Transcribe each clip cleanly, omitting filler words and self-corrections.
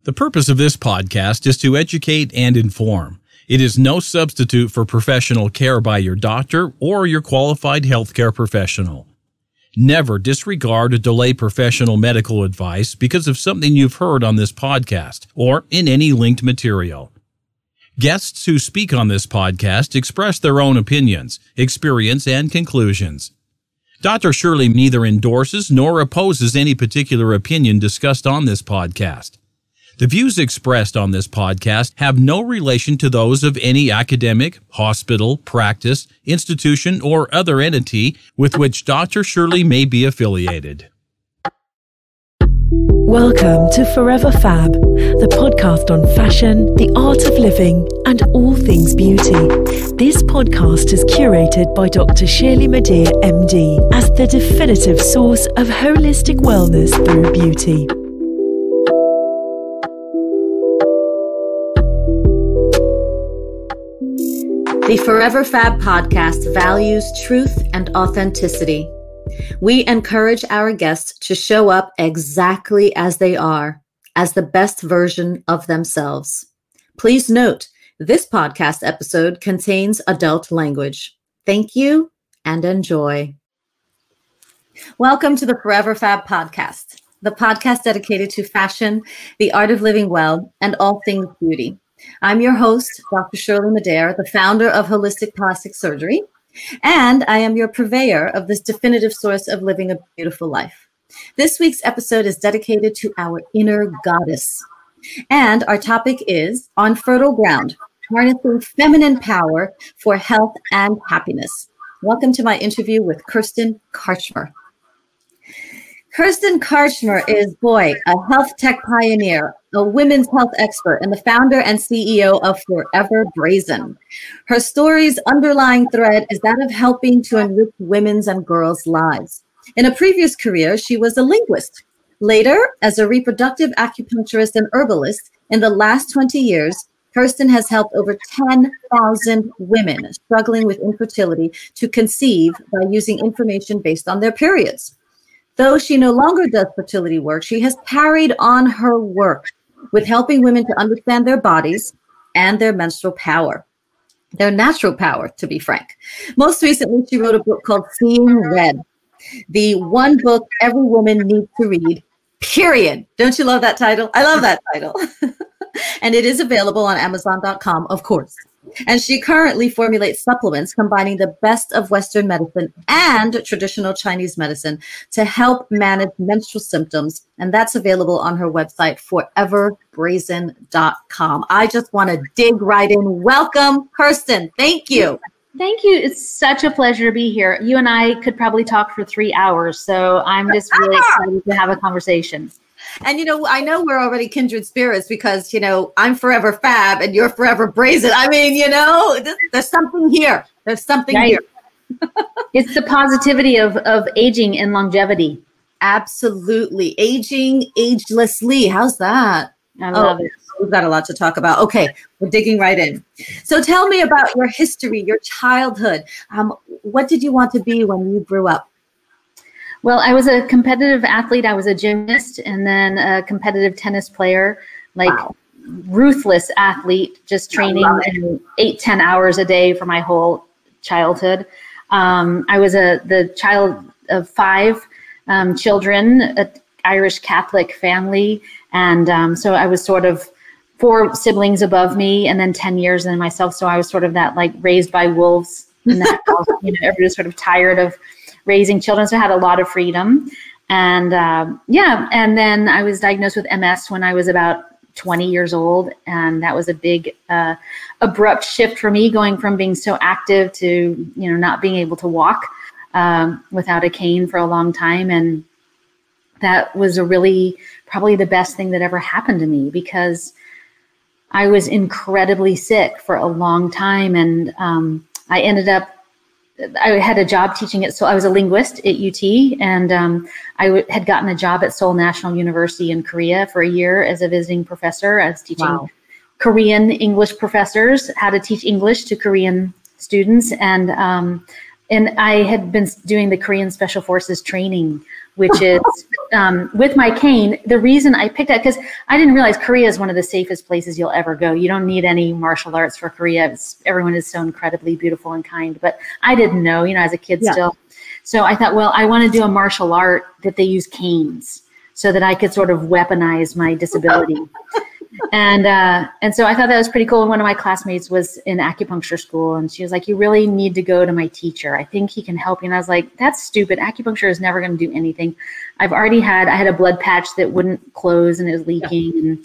The purpose of this podcast is to educate and inform. It is no substitute for professional care by your doctor or your qualified healthcare professional. Never disregard or delay professional medical advice because of something you've heard on this podcast or in any linked material. Guests who speak on this podcast express their own opinions, experience, and conclusions. Dr. Shirley neither endorses nor opposes any particular opinion discussed on this podcast. The views expressed on this podcast have no relation to those of any academic, hospital, practice, institution, or other entity with which Dr. Shirley may be affiliated. Welcome to Forever Fab, the podcast on fashion, the art of living, and all things beauty. This podcast is curated by Dr. Shirley Madej, MD, as the definitive source of holistic wellness through beauty. The Forever Fab podcast values truth and authenticity. We encourage our guests to show up exactly as they are, as the best version of themselves. Please note, this podcast episode contains adult language. Thank you and enjoy. Welcome to the Forever Fab podcast, the podcast dedicated to fashion, the art of living well, and all things beauty. I'm your host, Dr. Shirley Madej, the founder of Holistic Plastic Surgery, and I am your purveyor of this definitive source of living a beautiful life. This week's episode is dedicated to our inner goddess, and our topic is On Fertile Ground, Harnessing Feminine Power for Health and Happiness. Welcome to my interview with Kirsten Karchmer. Kirsten Karchmer is, a health tech pioneer, a women's health expert, and the founder and CEO of Forever Brazen. Her story's underlying thread is that of helping to enrich women's and girls' lives. In a previous career, she was a linguist. Later, as a reproductive acupuncturist and herbalist, in the last 20 years, Kirsten has helped over 10,000 women struggling with infertility to conceive by using information based on their periods. Though she no longer does fertility work, she has carried on her work with helping women to understand their bodies and their menstrual power, their natural power, to be frank. Most recently, she wrote a book called Seeing Red, the one book every woman needs to read, period. Don't you love that title? I love that title. And it is available on Amazon.com, of course. And she currently formulates supplements combining the best of Western medicine and traditional Chinese medicine to help manage menstrual symptoms. And that's available on her website, foreverbrazen.com. I just want to dig right in. Welcome, Kirsten. Thank you. Thank you. It's such a pleasure to be here. You and I could probably talk for 3 hours, so I'm just really excited to have a conversation. And, I know we're already kindred spirits because, I'm Forever Fab and you're Forever Brazen. I mean, there's something here. There's something here. It's the positivity of aging and longevity. Absolutely. Aging agelessly. How's that? I love it. We've got a lot to talk about. Okay, we're digging right in. So tell me about your history, your childhood. What did you want to be when you grew up? Well, I was a competitive athlete. I was a gymnast and then a competitive tennis player, ruthless athlete, just training 8-10 hours a day for my whole childhood. I was the child of 5 children, an Irish Catholic family. And so I was sort of 4 siblings above me and then 10 years in myself. So I was sort of that raised by wolves in that house. Everybody's sort of tired of raising children, so I had a lot of freedom. And and then I was diagnosed with MS when I was about 20 years old. And that was a big abrupt shift for me, going from being so active to, not being able to walk without a cane for a long time. And that was probably the best thing that ever happened to me, because I was incredibly sick for a long time. And I had a job teaching at Seoul. I was a linguist at UT, and I had gotten a job at Seoul National University in Korea for a year as a visiting professor. I was teaching Korean English professors how to teach English to Korean students, and I had been doing the Korean Special Forces training which is with my cane. The reason I picked that, because I didn't realize Korea is one of the safest places you'll ever go. You don't need any martial arts for Korea. Everyone is so incredibly beautiful and kind, but I didn't know, as a kid still. So I thought, well, I want to do a martial art that they use canes so that I could sort of weaponize my disability. And so I thought that was pretty cool. And one of my classmates was in acupuncture school, and she was like, you really need to go to my teacher. I think he can help you. And I was like, that's stupid. Acupuncture is never going to do anything. I had a blood patch that wouldn't close and it was leaking.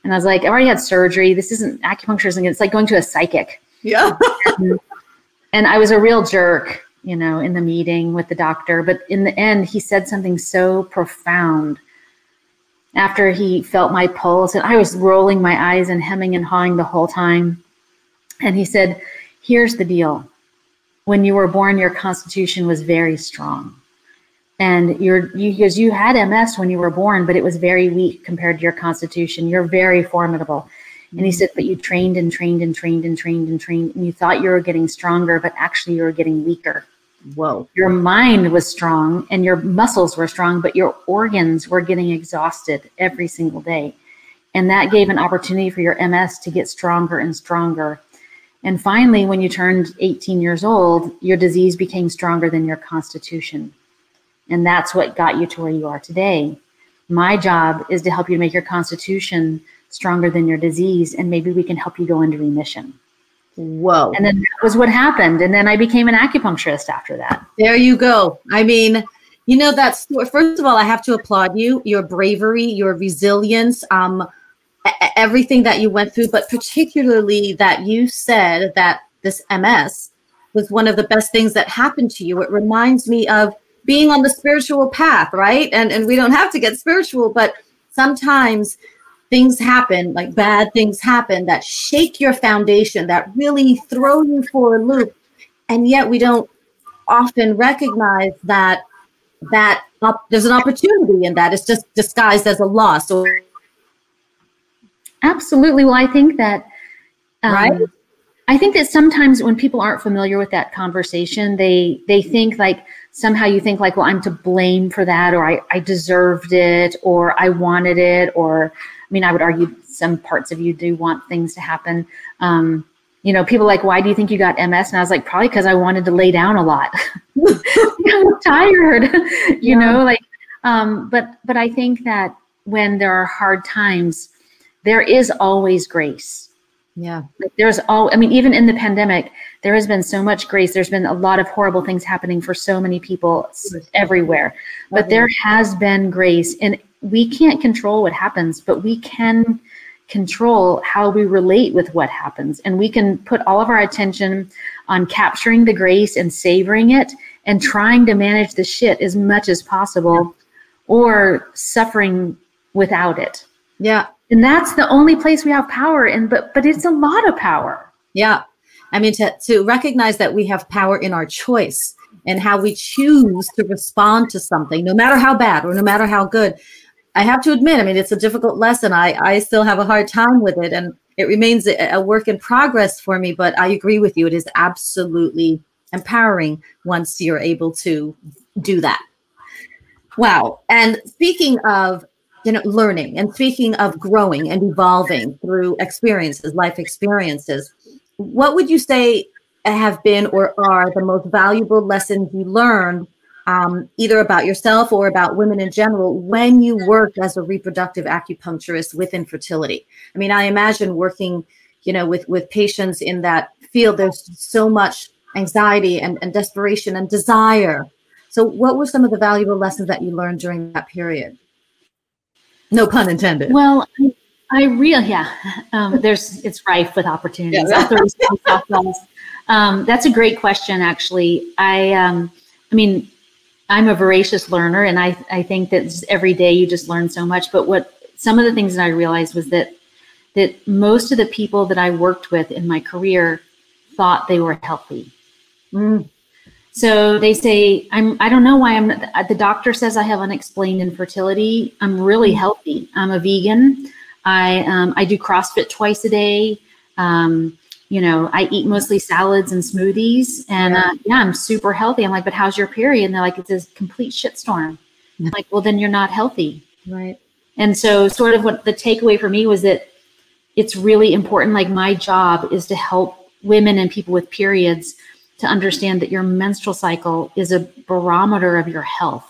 And I was like, I've already had surgery. Acupuncture it's like going to a psychic. Yeah. And I was a real jerk, in the meeting with the doctor. But in the end, he said something so profound. After he felt my pulse, and I was rolling my eyes and hemming and hawing the whole time. And he said, here's the deal. When you were born, your constitution was very strong. And because you had MS when you were born, but it was very weak compared to your constitution. You're very formidable. And he said, but you trained and trained and trained and trained and trained. And you thought you were getting stronger, but actually you were getting weaker. Whoa. Your mind was strong and your muscles were strong, but your organs were getting exhausted every single day. And that gave an opportunity for your MS to get stronger and stronger. And finally, when you turned 18 years old, your disease became stronger than your constitution. And that's what got you to where you are today. My job is to help you make your constitution stronger than your disease, and maybe we can help you go into remission. Whoa. And then that was what happened. And then I became an acupuncturist after that. There you go. I mean, that's, first of all, I have to applaud you, your bravery, your resilience, everything that you went through, but particularly that you said that this MS was one of the best things that happened to you. It reminds me of being on the spiritual path, right? And we don't have to get spiritual, but sometimes things happen, like bad things happen that shake your foundation, that really throw you for a loop. And yet we don't often recognize that there's an opportunity in that. It's just disguised as a loss. Absolutely. Well, I think that, right? I think that sometimes when people aren't familiar with that conversation, they think like, somehow you think like, well, I'm to blame for that, or I deserved it, or I wanted it, or, I would argue some parts of you do want things to happen. People like, why do you think you got MS? And I was like, probably because I wanted to lay down a lot. I'm tired, but I think that when there are hard times, there is always grace. Yeah. Even in the pandemic, there has been so much grace. There's been a lot of horrible things happening for so many people everywhere, but there has been grace, and we can't control what happens, but we can control how we relate with what happens. And we can put all of our attention on capturing the grace and savoring it and trying to manage the shit as much as possible, or suffering without it. Yeah. And that's the only place we have power in, but it's a lot of power. Yeah. To recognize that we have power in our choice and how we choose to respond to something, no matter how bad or no matter how good. I have to admit, it's a difficult lesson. I still have a hard time with it, and it remains a work in progress for me, but I agree with you. It is absolutely empowering once you're able to do that. Wow. And speaking of learning, and speaking of growing and evolving through experiences, life experiences, what would you say have been or are the most valuable lessons you learned, either about yourself or about women in general, when you worked as a reproductive acupuncturist with infertility? I imagine working, with patients in that field, there's so much anxiety and desperation and desire. So what were some of the valuable lessons that you learned during that period? No pun intended. Well, it's rife with opportunities. Yeah. That's a great question, actually. I'm a voracious learner, and I think that every day you just learn so much. But some of the things that I realized was that most of the people that I worked with in my career thought they were healthy. Mm. So they say, I don't know why the doctor says I have unexplained infertility. I'm really healthy. I'm a vegan. I do CrossFit twice a day. I eat mostly salads and smoothies, and I'm super healthy. I'm like, but how's your period? And they're like, it's a complete shitstorm. I'm like, well, then you're not healthy. Right. And so sort of what the takeaway for me was that it's really important. Like my job is to help women and people with periods to understand that your menstrual cycle is a barometer of your health.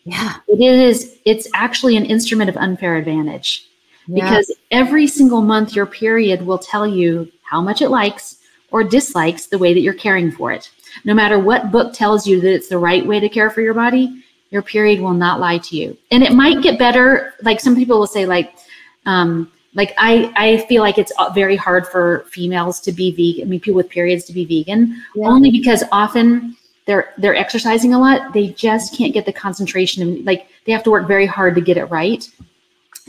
Yeah. It's actually an instrument of unfair advantage because every single month your period will tell you how much it likes or dislikes the way that you're caring for it. No matter what book tells you that it's the right way to care for your body, your period will not lie to you. And it might get better. Like some people will say I feel like it's very hard for females to be vegan. I mean, people with periods to be vegan, only because often they're exercising a lot. They just can't get the concentration, and like they have to work very hard to get it right.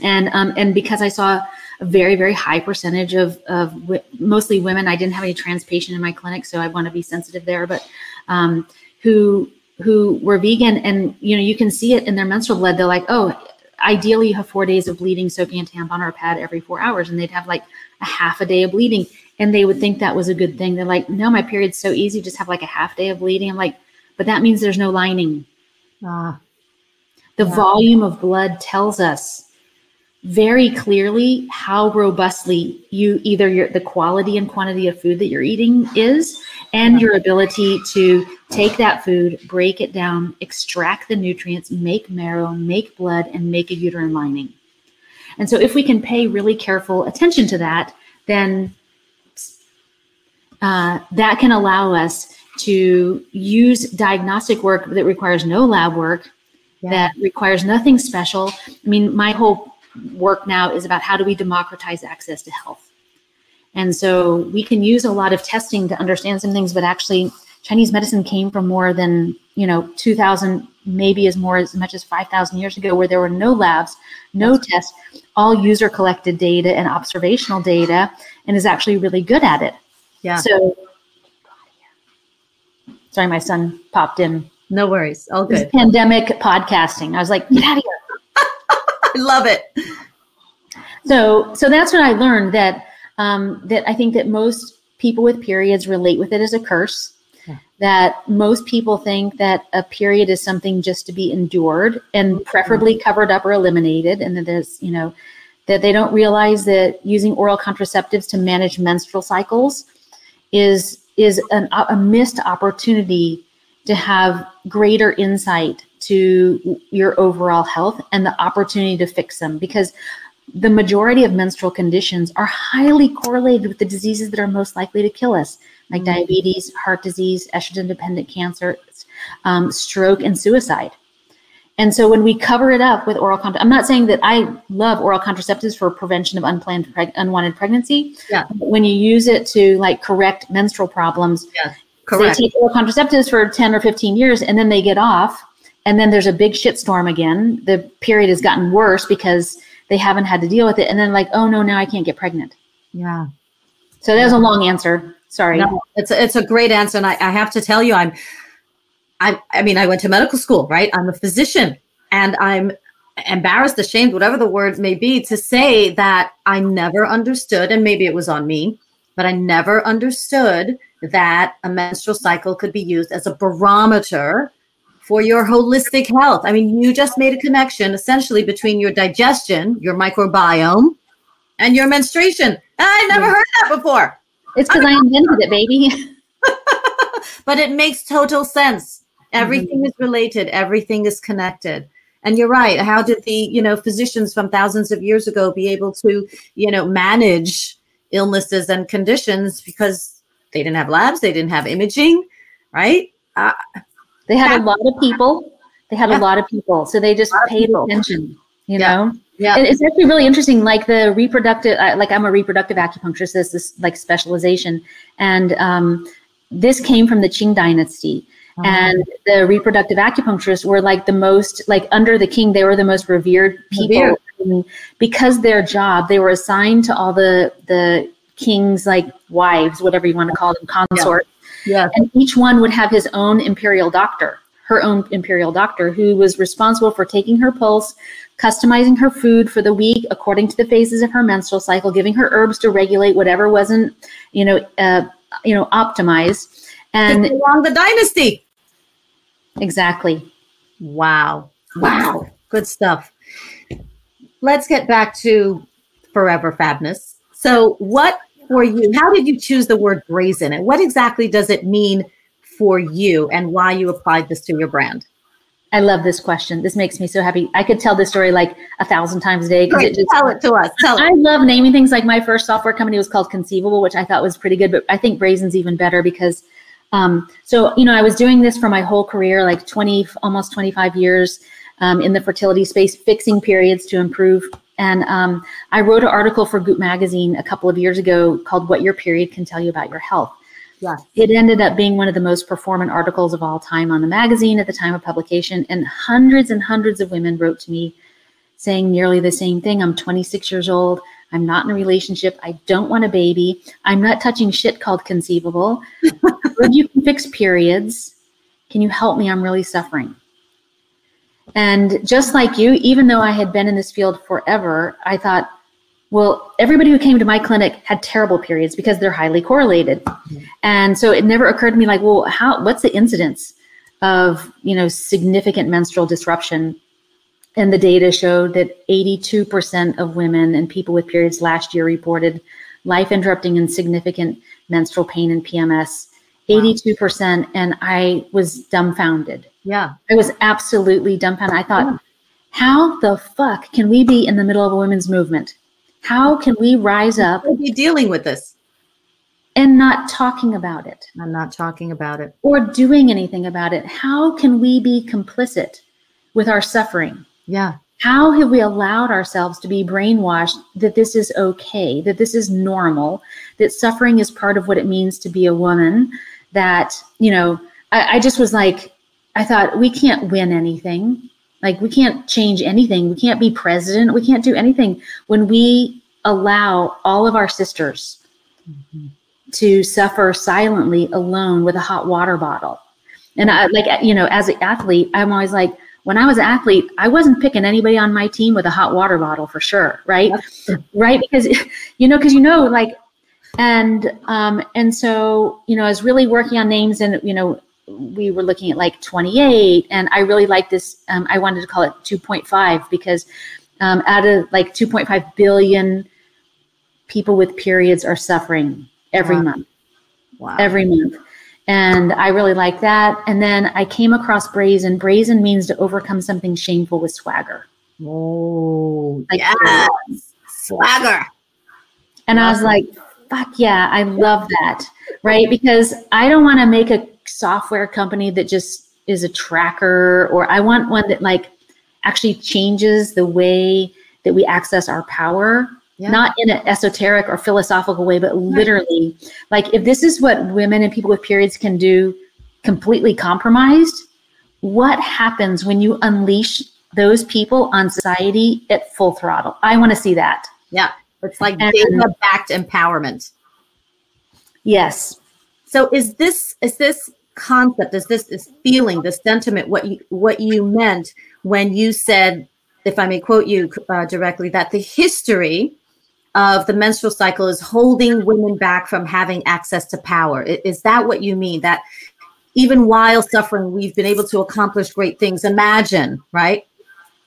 And because I saw a very, very high percentage of mostly women, I didn't have any trans patient in my clinic, so I want to be sensitive there, but who were vegan, and you can see it in their menstrual blood. They're like, oh, ideally you have 4 days of bleeding soaking a tampon or a pad every 4 hours, and they'd have like a half a day of bleeding, and they would think that was a good thing. They're like, no, my period's so easy, just have like a half day of bleeding. I'm like, but that means there's no lining. The volume of blood tells us very clearly how robustly the quality and quantity of food that you're eating is, and your ability to take that food, break it down, extract the nutrients, make marrow, make blood, and make a uterine lining. And so if we can pay really careful attention to that, then that can allow us to use diagnostic work that requires no lab work, that requires nothing special. I mean, my whole work now is about how do we democratize access to health. And so we can use a lot of testing to understand some things, but actually Chinese medicine came from more than, 2000, maybe as much as 5,000 years ago, where there were no labs, no tests, all user collected data and observational data, and is actually really good at it. Yeah. So, sorry, my son popped in. No worries. All good. Pandemic podcasting. I was like, get out of here. I love it. So that's what I learned, that I think that most people with periods relate with it as a curse. Yeah. That most people think that a period is something just to be endured and preferably covered up or eliminated, and that there's, that they don't realize that using oral contraceptives to manage menstrual cycles is a missed opportunity to have greater insight to your overall health and the opportunity to fix them, because the majority of menstrual conditions are highly correlated with the diseases that are most likely to kill us, like diabetes, heart disease, estrogen-dependent cancer, stroke, and suicide. And so when we cover it up with oral I'm not saying that I love oral contraceptives for prevention of unwanted pregnancy. Yeah. But when you use it to correct menstrual problems, correct. They take oral contraceptives for 10 or 15 years, and then they get off, and then there's a big shitstorm again. The period has gotten worse because they haven't had to deal with it. And then oh no, now I can't get pregnant. Yeah. So that was a long answer. Sorry. No, it's a great answer. And I have to tell you, I went to medical school, right? I'm a physician, and I'm embarrassed, ashamed, whatever the word may be, to say that I never understood, and maybe it was on me, but I never understood that a menstrual cycle could be used as a barometer for your holistic health. I mean, you just made a connection essentially between your digestion, your microbiome, and your menstruation. I never heard that before. It's because I invented it, baby. But it makes total sense. Everything is related. Everything is connected. And you're right. How did the, physicians from thousands of years ago be able to, manage illnesses and conditions? Because they didn't have labs. They didn't have imaging, right? They had a lot of people. A lot of people. So they just paid attention, you know? Yeah. It's actually really interesting. Like the reproductive, I'm a reproductive acupuncturist. This is specialization. And this came from the Qing dynasty. And the reproductive acupuncturists were the most, under the king, they were the most revered people. Because their job, they were assigned to all the king's wives, whatever you want to call them, consorts. Yeah. And each one would have his own imperial doctor, her own imperial doctor, who was responsible for taking her pulse, customizing her food for the week according to the phases of her menstrual cycle, giving her herbs to regulate whatever wasn't, optimized. And along the dynasty. Exactly. Wow. Wow. Good stuff. Let's get back to Forever Fabness. So what for you, how did you choose the word brazen, and what exactly does it mean for you, and why you applied this to your brand? I love this question. This makes me so happy. I could tell this story like 1,000 times a day. Great, tell it to us. I love naming things. Like my first software company was called Conceivable, which I thought was pretty good, but I think brazen's even better because, so, you know, I was doing this for my whole career, like almost 25 years in the fertility space, fixing periods to improve. And I wrote an article for Goop magazine a couple of years ago called What Your Period Can Tell You About Your Health. Yes. It ended up being one of the most performant articles of all time on the magazine at the time of publication. And hundreds of women wrote to me saying nearly the same thing. I'm 26 years old. I'm not in a relationship. I don't want a baby. I'm not touching shit called Conceivable. Heard you can fix periods. Can you help me? I'm really suffering. And just like you, even though I had been in this field forever, I thought, well, everybody who came to my clinic had terrible periods because they're highly correlated. And so it never occurred to me like, well, what's the incidence of, you know, significant menstrual disruption? And the data showed that 82% of women and people with periods last year reported life-interrupting and significant menstrual pain and PMS. 82%. And I was dumbfounded. Yeah. I was absolutely dumbfounded. I thought, how the fuck can we be in the middle of a women's movement? How can we rise up? Are you dealing with this? And not talking about it. I'm not talking about it. Or doing anything about it. How can we be complicit with our suffering? Yeah. How have we allowed ourselves to be brainwashed that this is okay, that this is normal, that suffering is part of what it means to be a woman, that, you know, I just was like, I thought we can't win anything. Like we can't change anything. We can't be president. We can't do anything when we allow all of our sisters to suffer silently alone with a hot water bottle. And I, like, you know, as an athlete, I'm always like, when I was an athlete, I wasn't picking anybody on my team with a hot water bottle for sure. Right. Right. Because, like, and so, you know, I was really working on names and, you know, we were looking at like 28 and I really liked this. I wanted to call it 2.5 because out of like 2.5 billion people with periods are suffering every month. Wow. Every month. And I really like that. And then I came across brazen. Brazen means to overcome something shameful with swagger. Oh, like, yes. Swagger. And I was like, fuck yeah, I love that. Right? Because I don't want to make a software company that just is a tracker, or I want one that like actually changes the way that we access our power. Yeah. Not in an esoteric or philosophical way, but literally, like if this is what women and people with periods can do completely compromised, what happens when you unleash those people on society at full throttle? I want to see that. Yeah. It's like data-backed empowerment. Yes. So is this concept, is this feeling, this sentiment, what you meant when you said, if I may quote you directly, that the history of the menstrual cycle is holding women back from having access to power? Is that what you mean? That even while suffering, we've been able to accomplish great things? Imagine, right?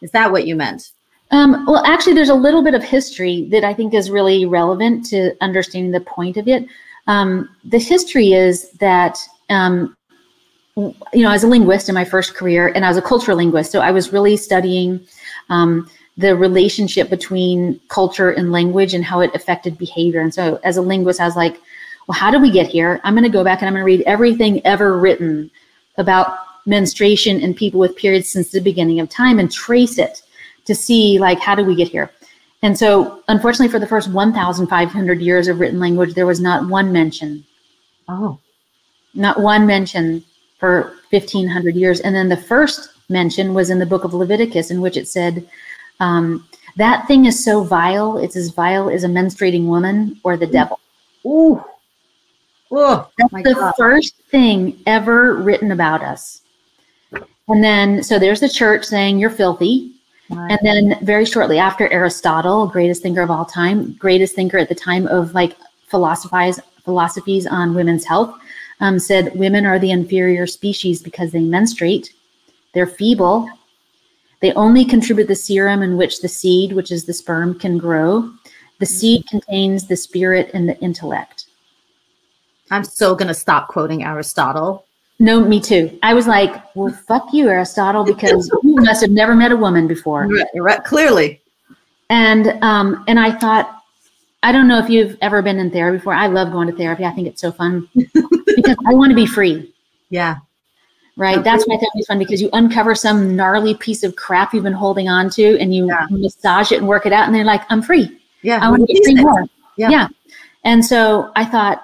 Is that what you meant? Well, actually, there's a little bit of history that I think is really relevant to understanding the point of it. The history is that, you know, as a linguist in my first career, and I was a cultural linguist, so I was really studying the relationship between culture and language and how it affected behavior. And so as a linguist, I was like, well, how did we get here? I'm going to go back and I'm going to read everything ever written about menstruation and people with periods since the beginning of time and trace it to see, like, how do we get here? And so, unfortunately, for the first 1,500 years of written language, there was not one mention. Oh. Not one mention for 1,500 years. And then the first mention was in the book of Leviticus, in which it said, that thing is so vile, it's as vile as a menstruating woman or the devil. Ooh. Oh, that's the first thing ever written about us. And then, so there's the church saying you're filthy. Right. And then very shortly after, Aristotle, greatest thinker of all time, greatest thinker at the time of like philosophies on women's health, said women are the inferior species because they menstruate, they're feeble, They only contribute the serum in which the seed, which is the sperm, can grow. The seed contains the spirit and the intellect. I'm so going to stop quoting Aristotle. No, me too. I was like, well, fuck you, Aristotle, because you must have never met a woman before. Right, clearly. And I thought, I don't know if you've ever been in therapy before. I love going to therapy. I think it's so fun because I want to be free. Yeah. Right. That's why therapy is fun, because you uncover some gnarly piece of crap you've been holding on to and you massage it and work it out. And they're like, I'm free. Yeah. I want to get free more. Yeah. And so I thought,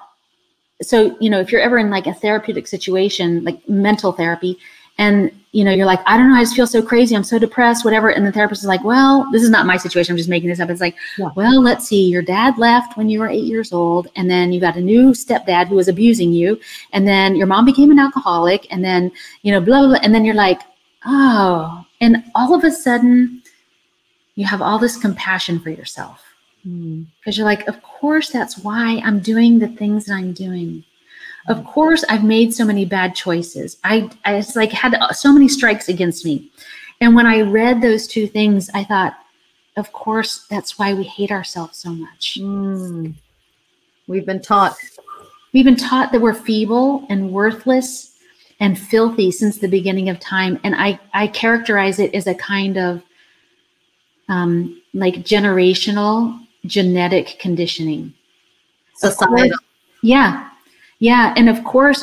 so, you know, if you're ever in like a therapeutic situation, like mental therapy, and, you know, you're like, I don't know, I just feel so crazy. I'm so depressed, whatever. And the therapist is like, well, this is not my situation. I'm just making this up. It's like, well, let's see. Your dad left when you were 8 years old. And then you got a new stepdad who was abusing you. And then your mom became an alcoholic. And then, you know, blah, blah, blah. And then you're like, oh. And all of a sudden, you have all this compassion for yourself. Because you're like, of course, that's why I'm doing the things that I'm doing. Of course, I've made so many bad choices. I it's like had so many strikes against me. And when I read those two things, I thought, of course, that's why we hate ourselves so much. We've been taught. We've been taught that we're feeble and worthless and filthy since the beginning of time. And I characterize it as a kind of like generational genetic conditioning. Societal. Yeah. And of course,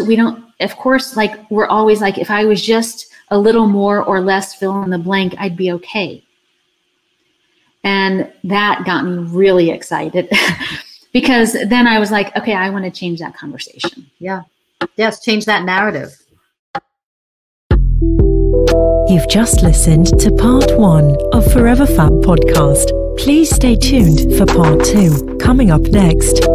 like we're always like, if I was just a little more or less fill in the blank, I'd be okay. And that got me really excited because then I was like, okay, I want to change that conversation. Yeah. Yes. Change that narrative. You've just listened to part 1 of Forever Fab podcast. Please stay tuned for part 2, coming up next.